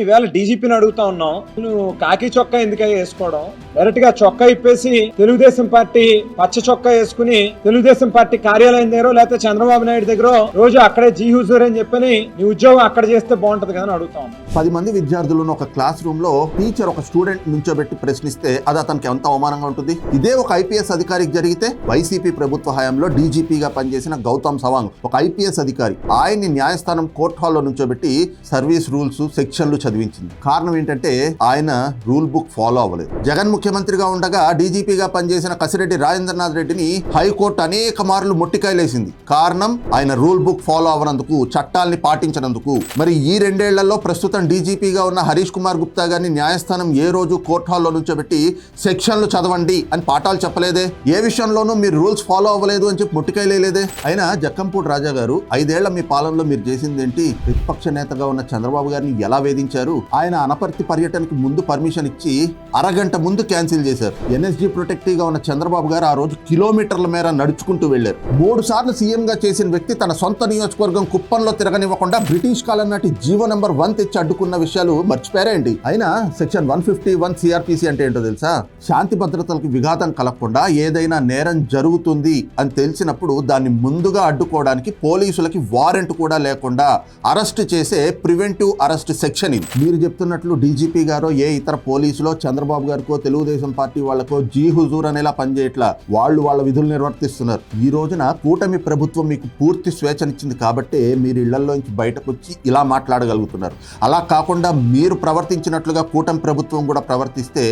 ఈవేళ డీజీపీని అడుగుతా ఉన్నాం, నువ్వు కాకి చొక్కా ఎందుకని వేసుకోవడం? డైరెక్ట్ గా చొక్కా ఇప్పేసి తెలుగుదేశం పార్టీ పచ్చ చొక్కా వేసుకుని తెలుగుదేశం పార్టీ కార్యాలయం దగ్గర లేకపోతే చంద్రబాబు నాయుడు దగ్గర రోజు అక్కడే జీ హుజూర్ అని చెప్పని నీ ఉద్యోగం అక్కడ చేస్తే బాగుంటది కదా అని అడుగుతాం. 10 మంది విద్యార్థులను ఒక క్లాస్ రూమ్ లో టీచర్ ఒక స్టూడెంట్ నుంచోబెట్టి ప్రశ్నిస్తే అది అతనికి ఎంత అవమానంగా ఉంటుంది. ఇదే ఒక ఐపీఎస్ అధికారికి జరిగితే, వైసీపీ ప్రభుత్వ హయాంలో డీజీపీగా పనిచేసిన గౌతమ్ సవాంగ్ ఒక ఐపీఎస్ అధికారి, ఆయన్ని న్యాయస్థానం కోర్ట్ హాల్లో నుంచోబెట్టి సర్వీస్ రూల్స్ సెక్షన్లు చదివించింది. కారణం ఏంటంటే ఆయన రూల్ బుక్ ఫాలో అవ్వలేదు. జగన్ ముఖ్యమంత్రిగా ఉండగా డీజీపీగా పనిచేసిన కసిరెడ్డి రాజేంద్రనాథ్ రెడ్డిని హైకోర్టు అనేక మార్లు మొట్టికాయలేసింది. కారణం ఆయన రూల్ బుక్ ఫాలో అవ్వనందుకు, చట్టాల్ని పాటించినందుకు. మరి ఈ 2 ఏళ్లలో ప్రస్తుతం డీజీపీగా ఉన్న హరీష్ కుమార్ గుప్తా గారిని న్యాయస్థానం ఏ రోజు కోర్ట్ హాల్లో నుంచోబెట్టి సెక్షన్లు చదవండి అని పాఠాలు చెప్పలేదే. ఏ విషయంలోనూ మీరు రూల్స్ ఫాలో అవ్వలేదు అని చెప్పి మొట్టికాయలేదే. అయినా జక్కంపూడి రాజా గారు 5 ఏళ్ల మీ పాలనలో మీరు చేసిందేంటి? ప్రతిపక్ష నేతగా ఉన్న చంద్రబాబు గారిని ఎలా వేధించారు? ఆయన అనపర్తి పర్యటనకి ముందు పర్మిషన్ ఇచ్చి అరగంట ముందు క్యాన్సిల్ చేశారు. ఎన్ఎస్జీ ప్రొటెక్టివ్ గా ఉన్న చంద్రబాబు గారు ఆ రోజు కిలోమీటర్ల మేర నడుచుకుంటూ వెళ్లారు. 3 సార్లు సీఎం గా చేసిన వ్యక్తి తన సొంత నియోజకవర్గం కుప్పంలో తిరగనివ్వకుండా బ్రిటిష్ కాలం నాటి జీవో నంబర్ 1 తెచ్చి అడ్డుకున్న విషయాలు మర్చిపోయారండి. అయినా సెక్షన్ 151 సిఆర్పిసి అంటే ఏంటో తెలుసా? శాంతి భద్రతలకు విఘాతం కలగకుండా ఏదైనా నేరం జరుగుతుంది అని తెలిసినప్పుడు దాన్ని ముందుగా అడ్డుకోవడానికి పోలీసులకి వారెంట్ కూడా లేకుండా అరెస్ట్ చేసే ప్రివెంటివ్ అరెస్ట్ సెక్షన్ ఇది. మీరు చెప్తున్నట్లు డీజీపీ గారో ఏ ఇతర పోలీసులో చంద్రబాబు గారికో తెలుగుదేశం పార్టీ వాళ్ళకో జీ హుజూర్ అనేలా పనిచేయట్లా. వాళ్ళు వాళ్ళ విధులు నిర్వర్తిస్తున్నారు. ఈ రోజున కూటమి ప్రభుత్వం మీకు పూర్తి స్వేచ్ఛనిచ్చింది కాబట్టి మీరు ఇళ్లలోంచి బయటకు వచ్చి ఇలా మాట్లాడగలుగుతున్నారు. అలా కాకుండా మీరు ప్రవర్తించినట్లుగా కూటమి ప్రభుత్వం కూడా ప్రవర్తిస్తే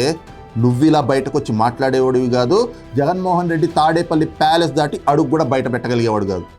నువ్వు ఇలా బయటకు వచ్చి మాట్లాడేవాడివి కాదు. జగన్మోహన్ రెడ్డి తాడేపల్లి ప్యాలెస్ దాటి అడుగు కూడా బయట పెట్టగలిగేవాడు కాదు.